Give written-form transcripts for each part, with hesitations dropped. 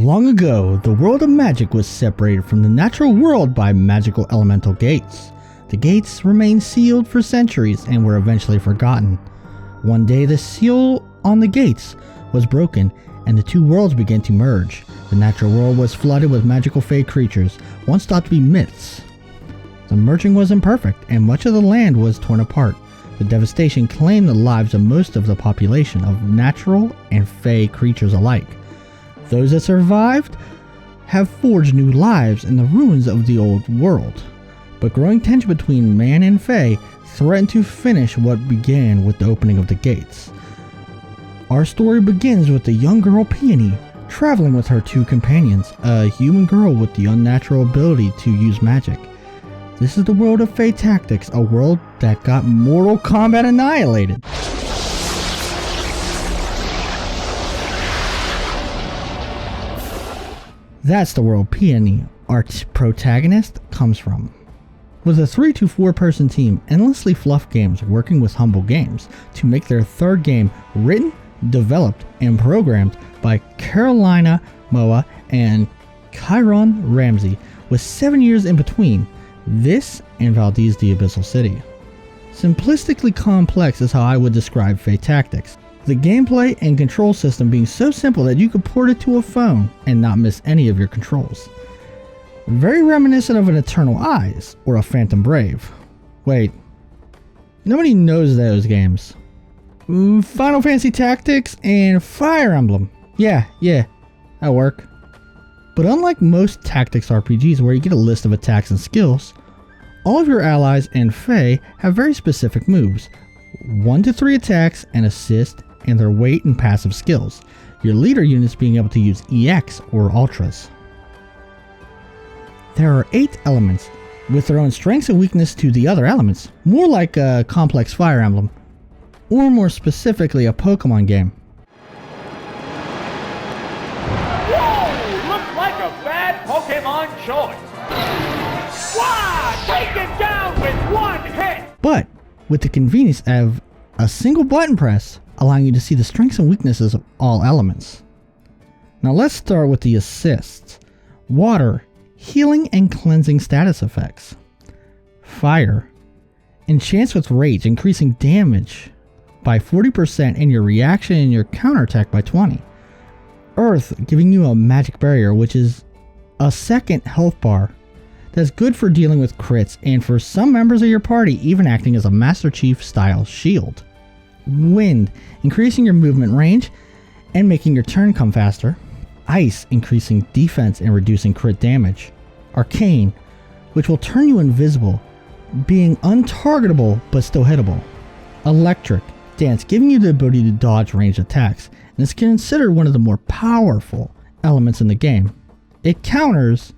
Long ago, the world of magic was separated from the natural world by magical elemental gates. The gates remained sealed for centuries and were eventually forgotten. One day, the seal on the gates was broken and the two worlds began to merge. The natural world was flooded with magical Fae creatures, once thought to be myths. The merging was imperfect and much of the land was torn apart. The devastation claimed the lives of most of the population of natural and Fae creatures alike. Those that survived have forged new lives in the ruins of the old world. But growing tension between man and Fae threatened to finish what began with the opening of the gates. Our story begins with the young girl Peony traveling with her two companions, a human girl with the unnatural ability to use magic. This is the world of Fae Tactics, a world that got Mortal Kombat annihilated. That's the world Peony, our protagonist, comes from. With a 3 to 4 person team, Endlessly Fluff Games working with Humble Games to make their third game written, developed, and programmed by Carolina Moa and Chiron Ramsey, with 7 years in between this and Valdez the Abyssal City. Simplistically complex is how I would describe Fae Tactics. The gameplay and control system being so simple that you could port it to a phone and not miss any of your controls. Very reminiscent of an Eternal Eyes or a Phantom Brave. Wait, nobody knows those games. Final Fantasy Tactics and Fire Emblem. Yeah, that work. But unlike most tactics RPGs where you get a list of attacks and skills, all of your allies and Fae have very specific moves. 1 to 3 attacks and assist and their weight and passive skills. Your leader units being able to use EX or Ultras. There are 8 elements with their own strengths and weakness to the other elements, more like a complex Fire Emblem, or more specifically a Pokemon game. Whoa! Looks like a bad Pokemon choice. Wow! Take it down with one hit! But with the convenience of a single button press, allowing you to see the strengths and weaknesses of all elements. Now let's start with the assists. Water, healing and cleansing status effects. Fire, enchants with rage, increasing damage by 40% and your reaction and your counterattack by 20. Earth, giving you a magic barrier, which is a second health bar that's good for dealing with crits and for some members of your party even acting as a Master Chief style shield. Wind, increasing your movement range and making your turn come faster. Ice, increasing defense and reducing crit damage. Arcane, which will turn you invisible, being untargetable but still hittable. Electric, dance, giving you the ability to dodge ranged attacks, and is considered one of the more powerful elements in the game. It counters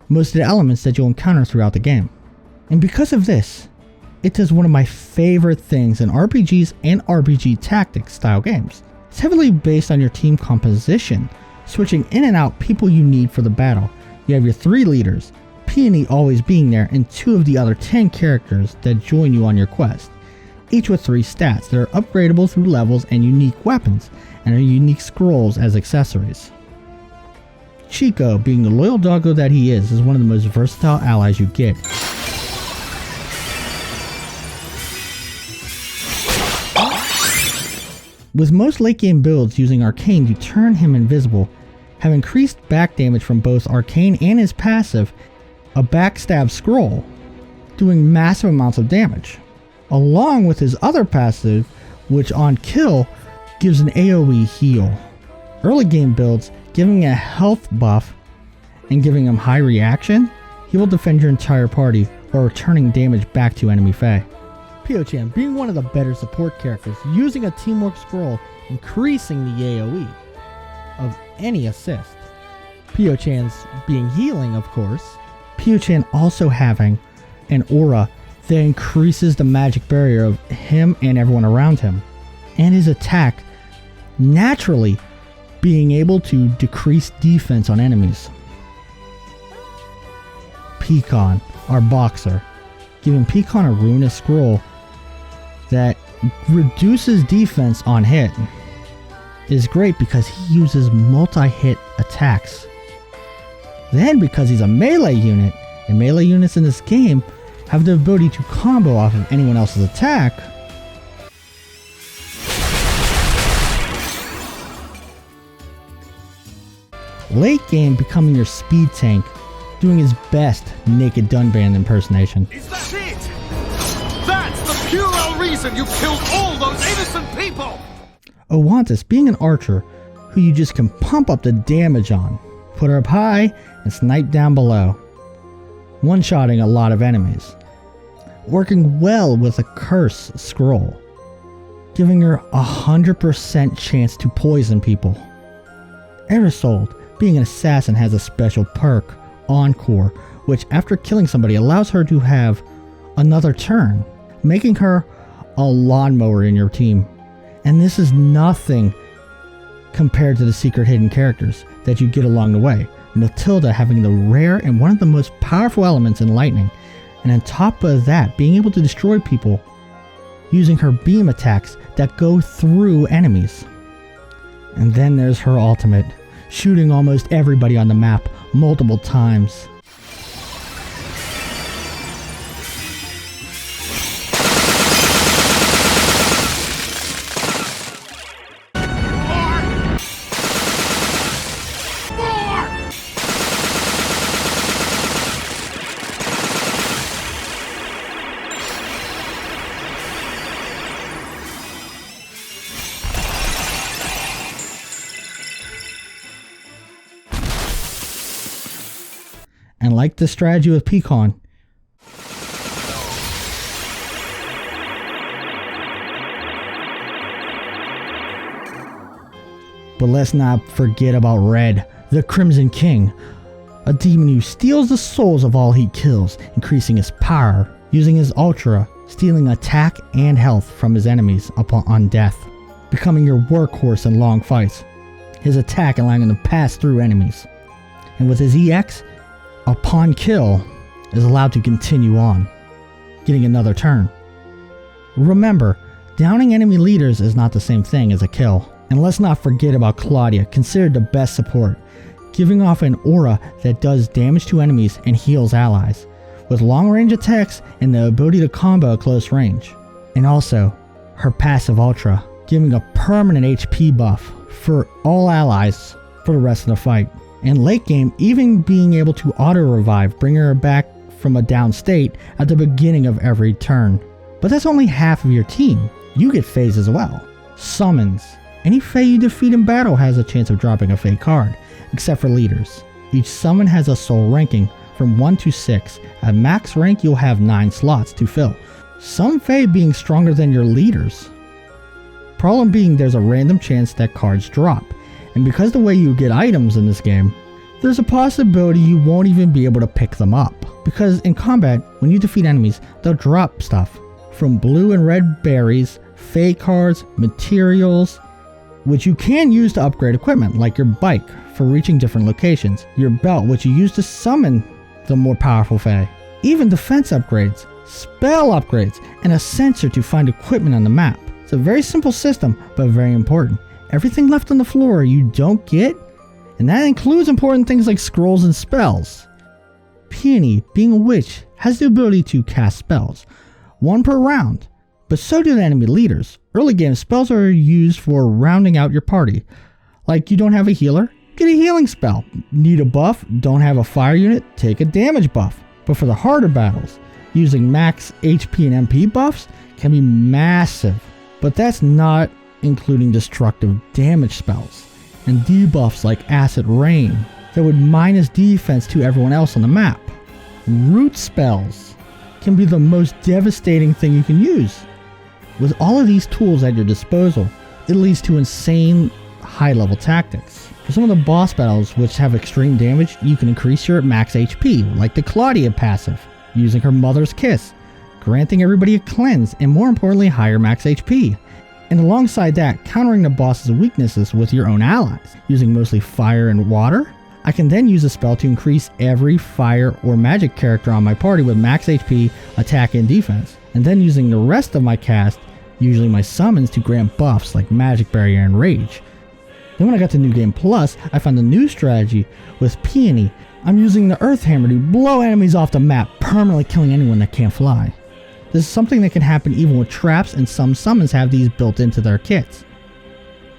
most of the elements that you'll encounter throughout the game. And because of this, it does one of my favorite things in RPGs and RPG tactics style games. It's heavily based on your team composition, switching in and out people you need for the battle. You have your 3 leaders, Peony always being there, and 2 of the other 10 characters that join you on your quest, each with 3 stats that are upgradable through levels and unique weapons, and unique scrolls as accessories. Chico, being the loyal doggo that he is one of the most versatile allies you get. With most late game builds using Arcane to turn him invisible, have increased back damage from both Arcane and his passive, a backstab scroll, doing massive amounts of damage, along with his other passive, which on kill gives an AoE heal. Early game builds, giving a health buff and giving him high reaction, he will defend your entire party while returning damage back to enemy Fae. Pio-chan being one of the better support characters, using a teamwork scroll, increasing the AoE of any assist. Pio-chan's being healing, of course. Pio-chan also having an aura that increases the magic barrier of him and everyone around him. And his attack naturally being able to decrease defense on enemies. Pecan, our boxer, giving Pecan a ruinous scroll that reduces defense on hit, is great because he uses multi-hit attacks. Then, because he's a melee unit, and melee units in this game have the ability to combo off of anyone else's attack, late game becoming your speed tank, doing his best Naked Dunband impersonation. Is that it? That's the puerile reason you killed all those innocent people! Owantis being an archer who you just can pump up the damage on, put her up high and snipe down below, one-shotting a lot of enemies, working well with a curse scroll, giving her 100% chance to poison people. Erisold being an assassin has a special perk, Encore, which after killing somebody allows her to have another turn, making her a lawnmower in your team. And this is nothing compared to the secret hidden characters that you get along the way. Matilda having the rare and one of the most powerful elements in lightning, and on top of that being able to destroy people using her beam attacks that go through enemies. And then there's her ultimate, shooting almost everybody on the map multiple times. And like the strategy with Pecan, but let's not forget about Red, the Crimson King, a demon who steals the souls of all he kills, increasing his power, using his Ultra, stealing attack and health from his enemies on death, becoming your workhorse in long fights, his attack allowing him to pass through enemies, and with his EX, upon kill, is allowed to continue on, getting another turn. Remember, downing enemy leaders is not the same thing as a kill. And let's not forget about Claudia, considered the best support, giving off an aura that does damage to enemies and heals allies, with long range attacks and the ability to combo at close range. And also, her passive Ultra, giving a permanent HP buff for all allies for the rest of the fight. And late game, even being able to auto-revive, bringing her back from a down state at the beginning of every turn. But that's only half of your team. You get Faes as well. Summons. Any Fae you defeat in battle has a chance of dropping a Fae card, except for leaders. Each summon has a soul ranking from 1 to 6. At max rank, you'll have 9 slots to fill. Some Fae being stronger than your leaders. Problem being there's a random chance that cards drop. And because the way you get items in this game, there's a possibility you won't even be able to pick them up. Because in combat, when you defeat enemies, they'll drop stuff. From blue and red berries, Fae cards, materials, which you can use to upgrade equipment, like your bike for reaching different locations, your belt, which you use to summon the more powerful Fae, even defense upgrades, spell upgrades, and a sensor to find equipment on the map. It's a very simple system, but very important. Everything left on the floor you don't get, and that includes important things like scrolls and spells. Peony, being a witch, has the ability to cast spells, 1 per round, but so do the enemy leaders. Early game spells are used for rounding out your party. Like you don't have a healer, get a healing spell. Need a buff, don't have a fire unit, take a damage buff. But for the harder battles, using max HP and MP buffs can be massive, but that's not including destructive damage spells and debuffs like Acid Rain that would minus defense to everyone else on the map. Root spells can be the most devastating thing you can use. With all of these tools at your disposal, it leads to insane high-level tactics. For some of the boss battles which have extreme damage, you can increase your max HP, like the Claudia passive, using her Mother's Kiss, granting everybody a cleanse and more importantly higher max HP. And alongside that, countering the boss's weaknesses with your own allies, using mostly fire and water. I can then use a spell to increase every fire or magic character on my party with max HP, attack, and defense. And then using the rest of my cast, usually my summons, to grant buffs like Magic Barrier and Rage. Then when I got to New Game Plus, I found a new strategy with Peony. I'm using the Earth Hammer to blow enemies off the map, permanently killing anyone that can't fly. This is something that can happen even with traps, and some summons have these built into their kits.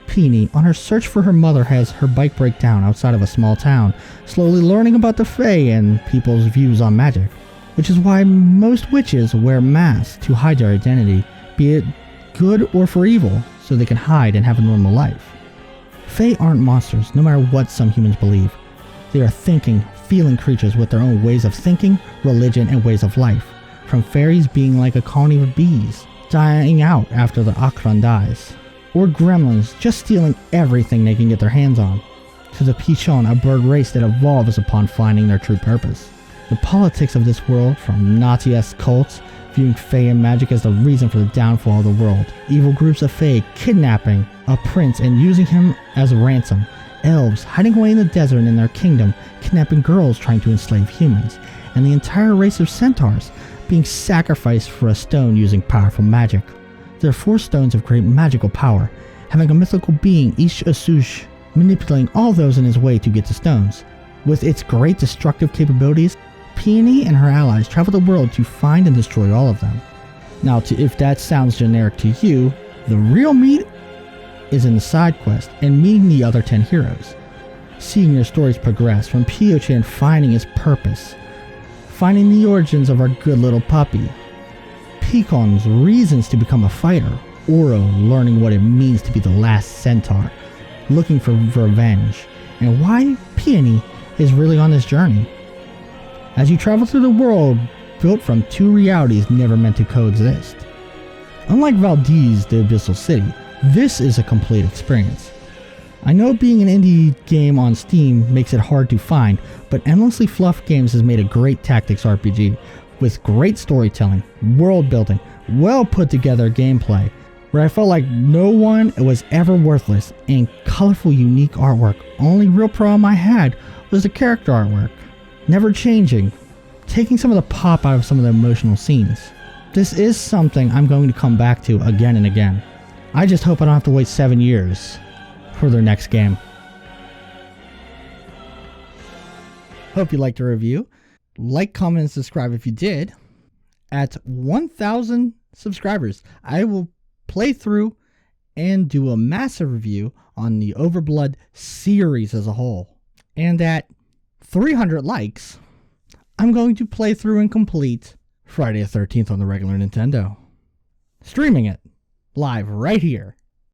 Peony, on her search for her mother, has her bike break down outside of a small town, slowly learning about the Fae and people's views on magic. Which is why most witches wear masks to hide their identity, be it good or for evil, so they can hide and have a normal life. Fae aren't monsters, no matter what some humans believe. They are thinking, feeling creatures with their own ways of thinking, religion, and ways of life. From fairies being like a colony of bees, dying out after the Akron dies. Or gremlins just stealing everything they can get their hands on. To the Pichon, a bird race that evolves upon finding their true purpose. The politics of this world, from Nazi-esque cults, viewing Fae and magic as the reason for the downfall of the world. Evil groups of Fae kidnapping a prince and using him as a ransom. Elves hiding away in the desert in their kingdom, kidnapping girls trying to enslave humans. And the entire race of centaurs being sacrificed for a stone using powerful magic. There are 4 stones of great magical power, having a mythical being, each Asush, manipulating all those in his way to get the stones. With its great destructive capabilities, Peony and her allies travel the world to find and destroy all of them. Now, if that sounds generic to you, the real meat is in the side quest and meeting the other 10 heroes. Seeing their stories progress, from Pio-chan finding his purpose, finding the origins of our good little puppy, Picon's reasons to become a fighter, Oro learning what it means to be the last centaur, looking for revenge, and why Peony is really on this journey. As you travel through the world built from 2 realities never meant to coexist. Unlike Valdez, the Abyssal City, this is a complete experience. I know being an indie game on Steam makes it hard to find, but Endlessly Fluff Games has made a great tactics RPG with great storytelling, world building, well put together gameplay, where I felt like no one was ever worthless, and colorful, unique artwork. Only real problem I had was the character artwork. Never changing, taking some of the pop out of some of the emotional scenes. This is something I'm going to come back to again and again. I just hope I don't have to wait 7 years for their next game. Hope you liked the review. Like, comment, and subscribe if you did. At 1,000 subscribers, I will play through and do a massive review on the Overblood series as a whole. And at 300 likes, I'm going to play through and complete Friday the 13th on the regular Nintendo. Streaming it live right here.